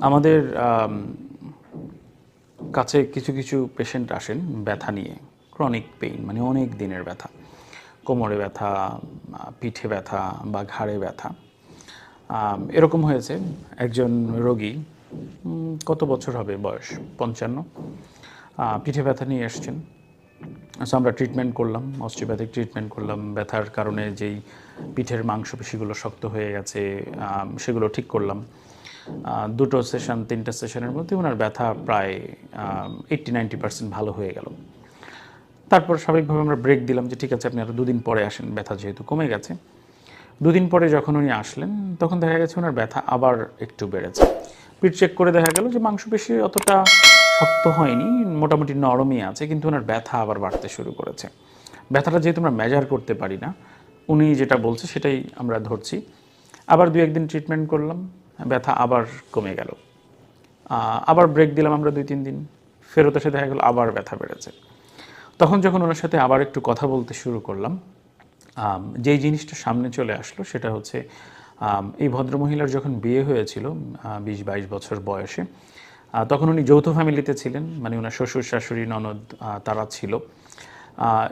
আমাদের কাছে কিছু কিছু পেশেন্ট আসেন ব্যথা নিয়ে, ক্রনিক পেইন মানে অনেক দিনের ব্যথা, কোমরে ব্যথা, পিঠে ব্যথা বা ঘাড়ে ব্যথা। এরকম হয়েছে একজন রোগী, কত বছর হবে বয়স, 55, পিঠে ব্যথা নিয়ে এসছেন। সো আমরা ট্রিটমেন্ট করলাম, অস্টিওপ্যাথিক ট্রিটমেন্ট করলাম, ব্যথার কারণে যেই পিঠের মাংসপেশিগুলো শক্ত হয়ে গেছে সেগুলো ঠিক করলাম। দুটো সেশন, তিনটা সেশনের মধ্যে ওনার ব্যথা প্রায় 80-90% ভালো হয়ে গেল। তারপর স্বাভাবিকভাবে আমরা ব্রেক দিলাম যে ঠিক আছে আপনি আরও দুদিন পরে আসেন, ব্যথা যেহেতু কমে গেছে। দুদিন পরে যখন উনি আসলেন তখন দেখা গেছে ওনার ব্যথা আবার একটু বেড়েছে। পিঠ চেক করে দেখা গেল যে মাংসপেশি অতটা শক্ত হয়নি, মোটামুটি নরমই আছে, কিন্তু ওনার ব্যথা আবার বাড়তে শুরু করেছে। ব্যথাটা যেহেতু আমরা মেজার করতে পারি না, উনি যেটা বলছে সেটাই আমরা ধরছি। আবার 2-1 দিন ট্রিটমেন্ট করলাম, ব্যথা আবার কমে গেল। আবার ব্রেক দিলাম আমরা 2-3 দিন, ফেরত এসে দেখা গেল আবার ব্যথা বেড়েছে। তখন যখন ওনার সাথে আবার একটু কথা বলতে শুরু করলাম, যেই জিনিসটা সামনে চলে আসলো সেটা হচ্ছে এই ভদ্রমহিলার যখন বিয়ে হয়েছিল 20-22 বছর বয়সে, তখন উনি যৌথ ফ্যামিলিতে ছিলেন, মানে ওনার শ্বশুর শাশুড়ি ননদ তারা ছিল,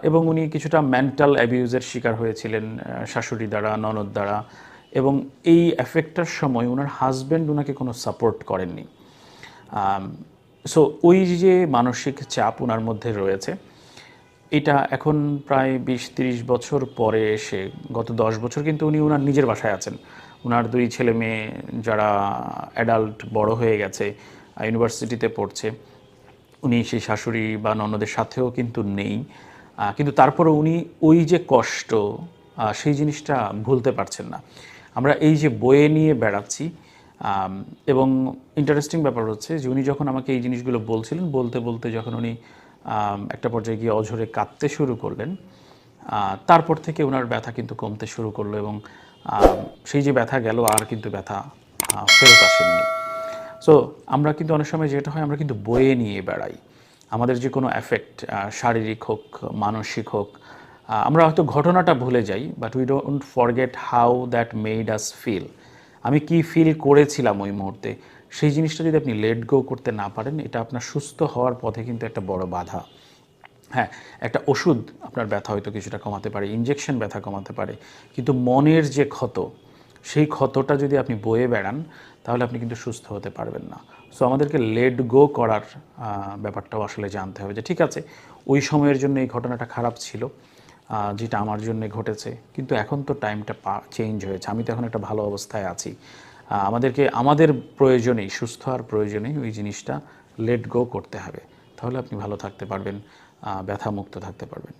এবং উনি কিছুটা মেন্টাল অ্যাবিউজের শিকার হয়েছিলেন শাশুড়ি দ্বারা, ননদ দ্বারা, এবং এই এফেক্টটার সময় ওনার হাজব্যান্ড ওনাকে কোনো সাপোর্ট করেননি। সো ওই যে মানসিক চাপ ওনার মধ্যে রয়েছে, এটা এখন প্রায় 20-30 বছর পরে এসে, গত 10 বছর কিন্তু উনি ওনার নিজের বাসায় আছেন। ওনার 2 ছেলে মেয়ে যারা অ্যাডাল্ট, বড় হয়ে গেছে, ইউনিভার্সিটিতে পড়ছে। উনি সেই শাশুড়ি বা ননদের সাথেও কিন্তু নেই, কিন্তু তারপরেও উনি ওই যে কষ্ট, সেই জিনিসটা ভুলতে পারছেন না। আমরা এই যে বয়ে নিয়ে বেড়াচ্ছি, এবং ইন্টারেস্টিং ব্যাপার হচ্ছে যে উনি যখন আমাকে এই জিনিসগুলো বলছিলেন, বলতে বলতে যখন উনি একটা পর্যায়ে গিয়ে অঝরে কাঁদতে শুরু করলেন, তারপর থেকে ওনার ব্যথা কিন্তু কমতে শুরু করলো, এবং সেই যে ব্যথা গেল আর কিন্তু ব্যথা ফেরত আসেননি। সো আমরা কিন্তু অনেক সময় যেটা হয়, আমরা কিন্তু বয়ে নিয়ে বেড়াই আমাদের যে কোনো এফেক্ট, শারীরিক হোক, মানসিক হোক। আমরা হয়তো ঘটনাটা ভুলে যাই, but we don't forget how that made us feel. আমি কি ফিল করেছিলাম ওই মুহূর্তে, সেই জিনিসটা যদি আপনি লেট গো করতে না পারেন, এটা আপনার সুস্থ হওয়ার পথে কিন্তু একটা বড় বাধা। হ্যাঁ, একটা ওষুধ আপনার ব্যথা হয়তো কিছুটা কমাতে পারে, ইনজেকশন ব্যথা কমাতে পারে, কিন্তু মনের যে ক্ষত, সেই ক্ষতটা যদি আপনি বয়ে বেড়ান, তাহলে আপনি কিন্তু সুস্থ হতে পারবেন না। সো আমাদেরকে লেট গো করার ব্যাপারটাও আসলে জানতে হবে যে ঠিক আছে, ওই সময়ের জন্য এই ঘটনাটা খারাপ ছিল, যেটা আমার জন্য ঘটেছে, কিন্তু এখন তো টাইমটা চেঞ্জ হয়েছে, আমি তো এখন একটা ভালো অবস্থায় আছি। আমাদেরকে আমাদের প্রয়োজনেই, সুস্থ হওয়ার প্রয়োজনেই ওই জিনিসটা লেট গো করতে হবে, তাহলে আপনি ভালো থাকতে পারবেন, ব্যথামুক্ত থাকতে পারবেন।